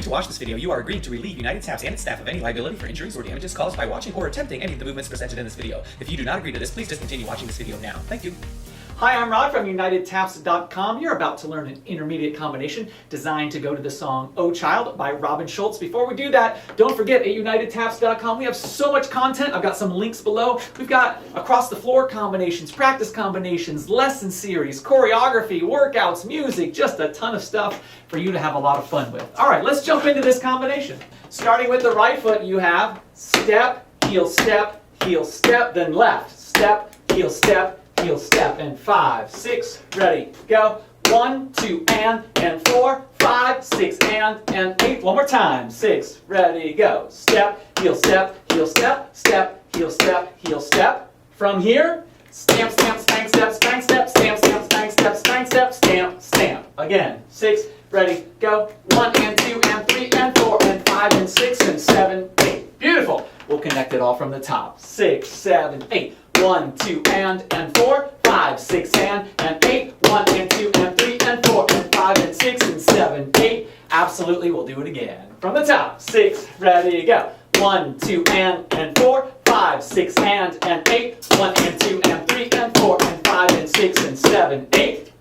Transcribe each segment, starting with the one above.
agreed to watch this video, you are agreed to relieve United Taps and its staff of any liability for injuries or damages caused by watching or attempting any of the movements presented in this video. If you do not agree to this, please discontinue watching this video now. Thank you. Hi, I'm Rod from UnitedTaps.com. You're about to learn an intermediate combination designed to go to the song Oh Child by Robin Schultz. Before we do that, don't forget at UnitedTaps.com we have so much content. I've got some links below. We've got across the floor combinations, practice combinations, lesson series, choreography, workouts, music, just a ton of stuff for you to have a lot of fun with. All right, let's jump into this combination. Starting with the right foot, you have step, heel, then left. Step, heel, step, and 5, 6, ready, go. 1, 2, and 4, 5, 6, and 8. One more time. 6, ready, go. Step, heel, step, step, heel, step. From here, stamp, stamp, spank, step, stamp, stamp, spank, step, stamp, stamp. Again, 6, ready, go. 1 and 2 and 3 and 4 and 5 and 6 and 7, 8. Beautiful. We'll connect it all from the top. 6, 7, 8. 1, 2, and 4, 5, 6, and 8, 1, and 2, and 3, and 4, and 5, and 6, and 7, 8. Absolutely, we'll do it again. From the top, 6, ready, go. 1, 2, and 4, 5, 6, and 8, 1, and 2, and 3, and 4, and 5, and 6, and 7, 8.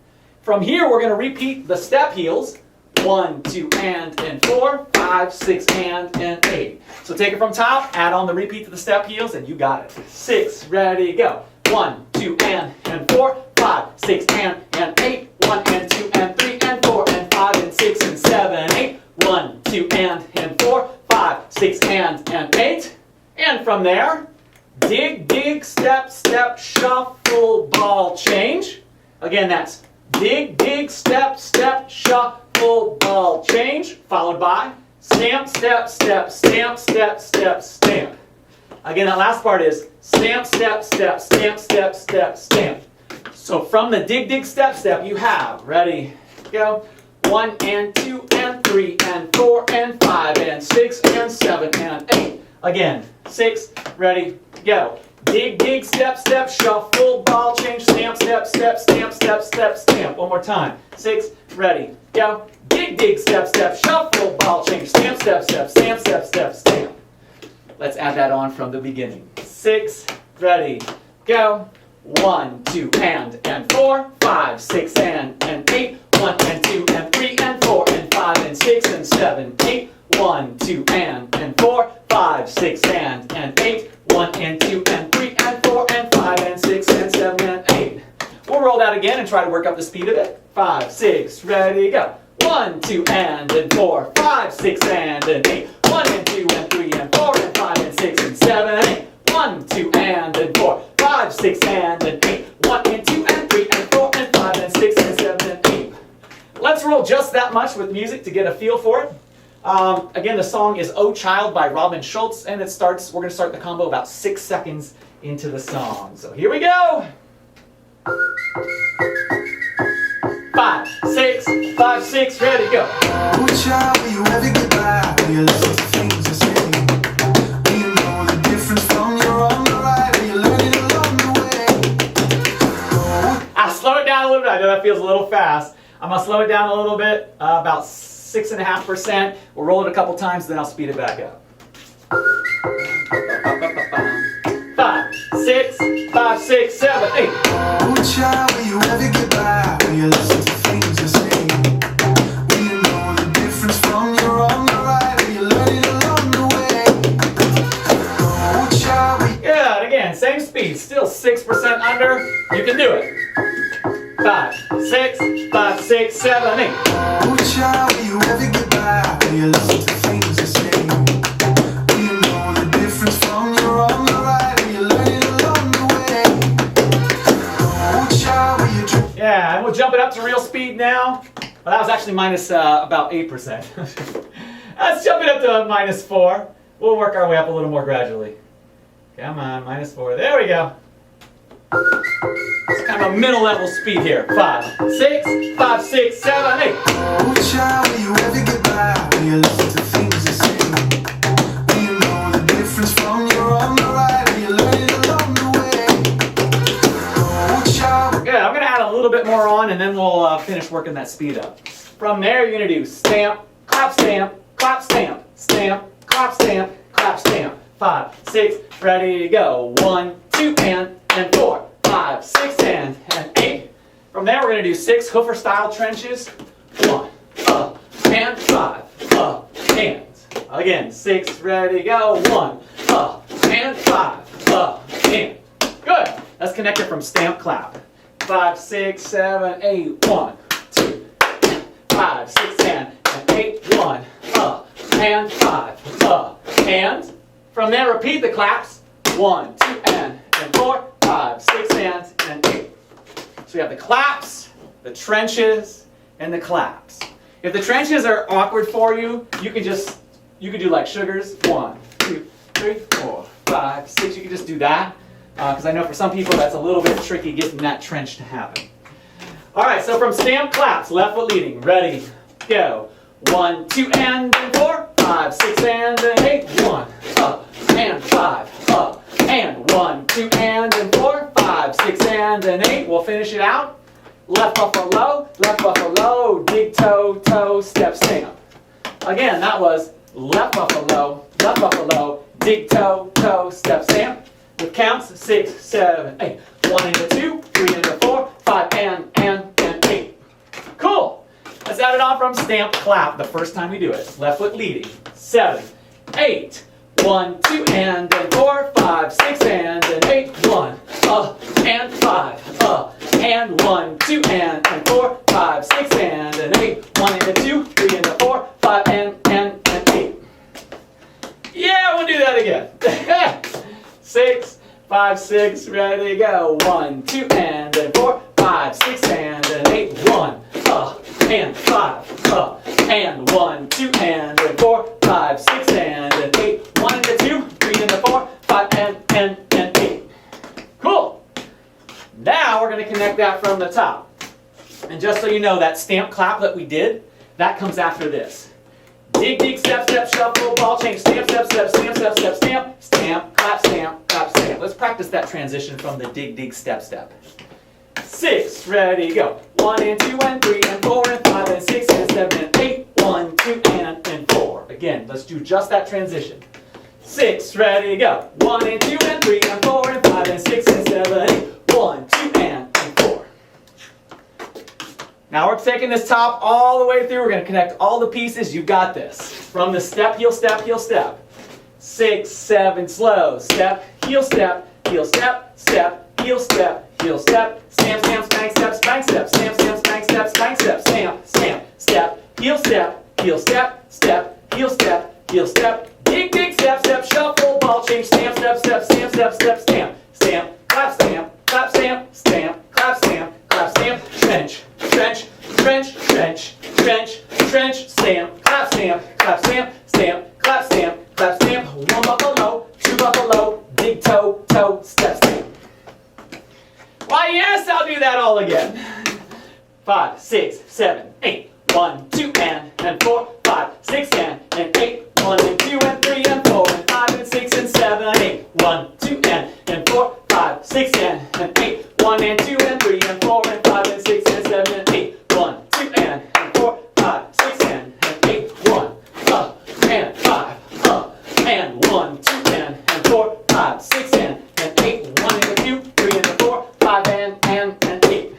From here, we're going to repeat the step heels. 1, 2, and 4, 5, 6, and 8. So take it from top, add on the repeat to the step heels, and you got it. 6, ready, go. 1, 2, and 4, 5, 6, and 8. 1, and 2, and 3, and 4, and 5, and 6, and 7, 8. 1, 2, and 4, 5, 6, and 8. And from there, dig, dig, step, step, shuffle, ball, change. Again, that's dig, dig, step, step, shuffle, ball, change, followed by stamp, step, step, stamp, step, step, stamp. Again, that last part is stamp, step, step, stamp, step, step, stamp. So from the dig, dig, step, step, you have, ready, go, 1 and 2 and 3 and 4 and 5 and 6 and 7 and 8. Again, 6, ready, go. Dig, dig, step, step, shuffle, ball, change, stamp, step, step, stamp, step, step, stamp. One more time. 6, ready, go. Dig, dig, step, step, shuffle, ball, change, stamp, step, step, stamp, step, step, stamp. Let's add that on from the beginning. 6, ready, go. 1, 2, and 4, 5, 6, and 8. 1 and 2 and 3 and 4 and 5 and 6 and 7, 8. 1, 2, and 4, 5, 6, and 8. 1 and 2 and 3 and 4 and 5 and 6 and 7 and 8. We'll roll that again and try to work up the speed of it. 5, 6, ready, go. 1, 2, and 4, 5, 6, and 8. 1 and 2 and 3 and 4 and 5 and 6 and 7 and 8. 1, 2, and 4, 5, 6, and 8. 1 and 2 and 3 and 4 and 5 and 6 and 7 and 8. Let's roll just that much with music to get a feel for it. Again, the song is Oh Child by Robin Schultz, and we're going to start the combo about 6 seconds into the song. So here we go. 5, 6, 5, 6, ready, go. Oh child, will you ever get by? Will you listen to things I say? Will you know the difference from your on the right? Will you learn it along the way? I'll slow it down a little bit. I know that feels a little fast. I'm going to slow it down a little bit, about 6.5%. We'll roll it a couple times, then I'll speed it back up. 5, 6, 5, 6, 7, 8. Oh child, will you ever get by? Will you listen to things I say? Will you know the difference from your on the right? Will you learn it along the way? Oh child, will you... Yeah, and again, same speed, still 6% under. You can do it. 5, 6, 5, 6, 7, 8. Oh child, will you ever get by? Will you listen to things I say? Will you know the difference from your on the right? Will you learn it along the way? Oh child, will you drink? Yeah, and we'll jump it up to real speed now. Well, that was actually minus about 8%. Let's jump it up to minus 4. We'll work our way up a little more gradually. Come on, minus 4. There we go. It's kind of a middle level speed here. 5, 6, 5, 6, 7, 8. Oh child, will you ever get by? Will you listen to things I say? Will you know the difference from your on the right? Will you learn it along the way? Oh child. Good, I'm going to add a little bit more on and then we'll finish working that speed up. From there, you're going to do stamp, clap, stamp, clap, stamp, stamp, clap, stamp, clap, stamp. 5, 6, ready, go. 1, 2, and 4, 5, 6, and 8. From there, we're going to do 6 hoofer style trenches. 1, and 5, and. Again, 6, ready, go. 1, and 5, and. Good. Let's connect it from stamp, clap. 5, 6, 7, 8. 1, 2, 5, 6, and 8. 1, and 5, and. From there, repeat the claps. 1, 2, and 4, 5, 6, and 8. So we have the claps, the trenches, and the claps. If the trenches are awkward for you, you can do like sugars. 1, 2, 3, 4, 5, 6. You can just do that. Because I know for some people that's a little bit tricky getting that trench to happen. All right, so from stamp, claps, left foot leading. Ready, go. 1, 2, and 4, 5, 6, and 8. 1, and 5, and 1, 2, and 4, 5, 6, and 8. We'll finish it out. Left buffalo, dig toe, toe, step, stamp. Again, that was left buffalo, dig toe, toe, step, stamp. With counts 6, 7, 8. 1 into 2, 3 into 4, 5, and 8. Cool. Let's add it on from stamp, clap the first time we do it. Left foot leading. 7, 8. 1, 2, and 4, 5, 6, and 8. 1, and 5, and 1, 2, and 4, 5, 6, and 8. 1 into 2, 3 into 4, 5, and 8. Yeah, we'll do that again. 6, 5, 6, ready, go. 1, 2, and 4, 5, 6, and 8. 1, and 5, and 1, 2, and 4, 5, 6, and 8. 1 into 2, 3 into 4, 5, and 8. Cool. Now we're going to connect that from the top. And just so you know, that stamp clap that we did, that comes after this. Dig, dig, step, step, shuffle, ball change, stamp, step, step, stamp, step, step, stamp, stamp, clap, stamp, clap, stamp. Let's practice that transition from the dig, dig, step, step. 6, ready, go. 1 and 2 and 3 and 4 and 5 and 6 and 7 and 8. 1, 2, and 4. Again, let's do just that transition. 6, ready, go. 1 and 2 and 3 and 4 and 5 and 6 and 7 and 8. 1, 2, and 4. Now we're taking this top all the way through. We're going to connect all the pieces. You got this. From the step, heel, step, heel, step. 6, 7, slow. Step, heel, step, step, heel, step, heel, step. Stamp, stamp, spank, step, spank, step. Stamp, stamp, spank, step, spank, step. Stamp, stamp, step, heel, step, step, heel, step, heel, step. Dig, dig, step, step, shuffle, ball change, stamp, step, step, stamp, step, step, stamp. Stamp, clap, stamp, stamp, clap, stamp, trench, trench, trench, trench, trench, trench, stamp, clap, stamp, stamp, clap, stamp, clap, stamp. 1 buffalo, 2 buffalo, dig toe, toe, step, stamp. Why, yes, I'll do that all again. 5, 6, 7, 8. 1, 2, and 4, 5, 6, and 8. 1 and 2 and 3 and 4 and 5 and 6 and 7 and 8. 1, 2, and 4, 5, 6, and 8. 1 and 2 and 3 and 4 and 5 and 6 and 7 and 8. 1, 2, and 4, 5, 6, and 8. 1, and 5, and 1, 2, and 4, 5, 6, and 8. 1 and 2, 3 and 4, 5 and 8.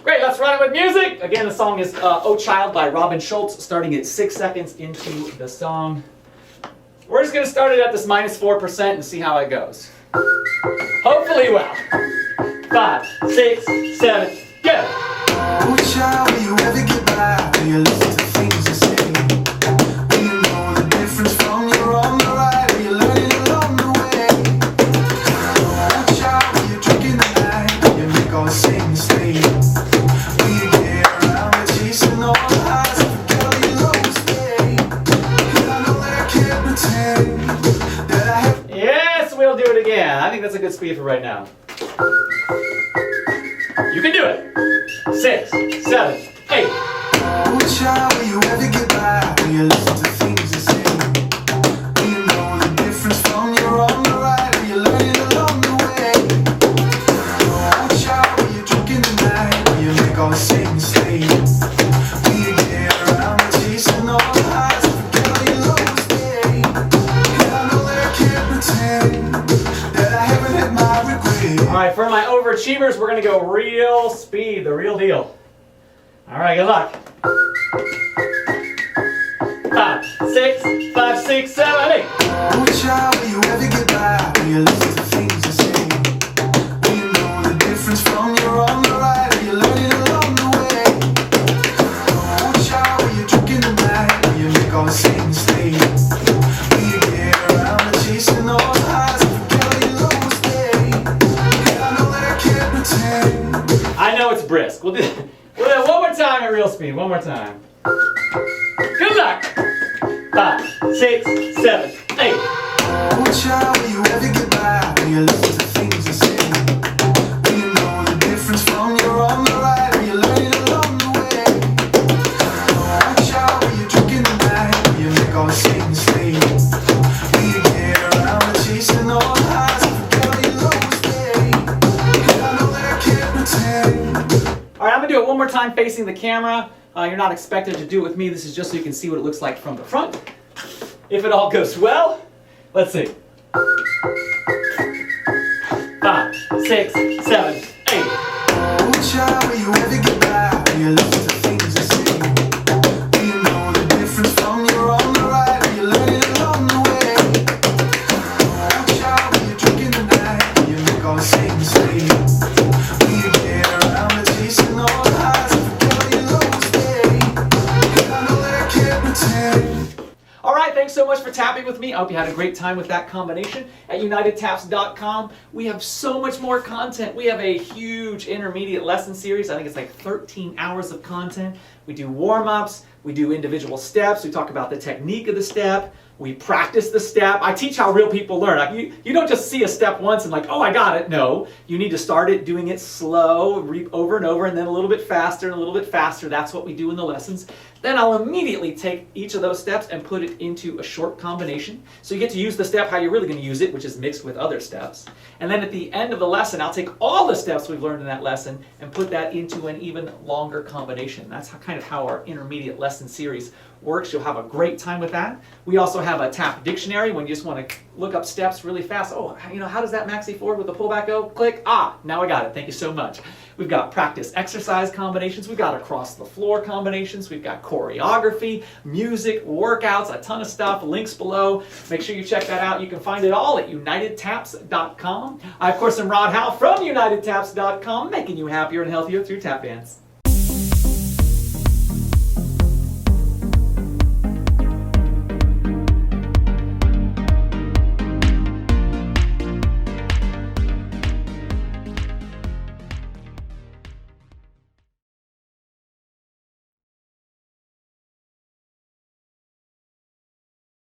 Great, let's run it with music. Again, the song is Oh Child by Robin Schultz, starting at 6 seconds into the song. We're just going to start it at this -4% and see how it goes. Hopefully well. 5, 6, 7, go! Oh child, will you ever get by? Will you listen to things I say? Will you know the difference from your wrong or right? Will you learn it along the way? Oh child, will you drink in the night? Will you make all the same mistakes? Will you get around with chasing all the highs and forget all your lows stay? 'Cause I know that I can't pretend that I have. Yes, we'll do it again. I think that's a good speed for right now. You can do it. 6, 7, 8. Oh child, will you ever get by? Will you listen to things I say? Will you know the difference from your wrong or right? Will you learn it along the way? Oh child, will you drink in the night? Will you make all the same mistakes? Will you get around with chasing all the highs? All right, for my overachievers, we're gonna go real speed, the real deal. All right, good luck. 5, 6, 5, 6, 7, 8. Oh, child, will you ever get by? Will you listen to things I say? Will you know the difference from your wrong to right? Will you learn it along the way? Oh, child, will you drink in the night? Will you make all the same mistakes? Will you get around to chasing all the highs and forget all your lowest days? And I know that I can't pretend. I know it's brisk. We'll do it one more time at real speed. One more time. Good luck. 5, 6, 7, 8. Oh, child, will you ever get by? Will you listen to things I say? Will you know the difference from your wrong to right? Will you learn it along the way? Oh, child, will you drink in the night? Will you make all the same mistakes? Will you get around to chasing all the highs and forget all your lowest days? And I know that I can't pretend. All right, I'm gonna do it one more time facing the camera. You're not expected to do it with me. This is just so you can see what it looks like from the front. If it all goes well, let's see. 5, 6, 7, 8. Oh, child, will you ever get by? Will you listen to things I say? Will you know the difference from your wrong to right? Will you learn it along the way? Oh, child, will you drink in the night? Will you make all the same mistakes? Will you get around to chasing all the highs and forget all your lowest days? And I know that I can't pretend. All right, thanks so much for tapping with me. I hope you had a great time with that combination. At UnitedTaps.com, we have so much more content. We have a huge intermediate lesson series. I think it's like 13 hours of content. We do warm-ups, we do individual steps, we talk about the technique of the step, we practice the step. I teach how real people learn. Like you don't just see a step once and like, oh, I got it. No, you need to start it doing it slow, over and over, and then a little bit faster and a little bit faster. That's what we do in the lessons. Then I'll immediately take each of those steps and put it into a short combination. So you get to use the step how you're really going to use it, which is mixed with other steps. And then at the end of the lesson, I'll take all the steps we've learned in that lesson and put that into an even longer combination. That's kind of how our intermediate lesson series works. You'll have a great time with that. We also have a tap dictionary when you just want to look up steps really fast. Oh, how does that maxi forward with the pullback go? Click. Now I got it. Thank you so much. We've got practice exercise combinations. We've got across the floor combinations. We've got choreography, music, workouts, a ton of stuff. Links below. Make sure you check that out. You can find it all at UnitedTaps.com. I, of course, am Rod Howell from UnitedTaps.com, making you happier and healthier through tap dance.